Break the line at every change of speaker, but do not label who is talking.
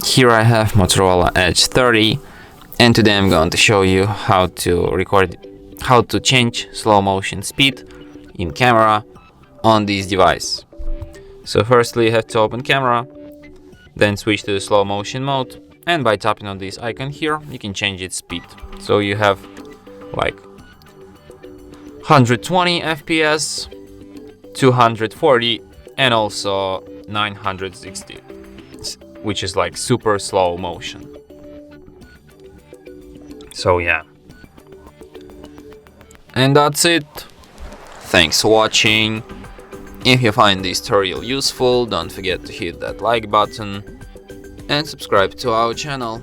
Here I have Motorola Edge 30, and today I'm going to show you how to change slow motion speed in camera on this device. So firstly you have to open camera, then switch to the slow motion mode, and by tapping on this icon here you can change its speed. So you have like 120 FPS, 240, and also 960, which is like super slow motion. So yeah, and that's it. Thanks for watching. If you find this tutorial useful, don't forget to hit that like button and subscribe to our channel.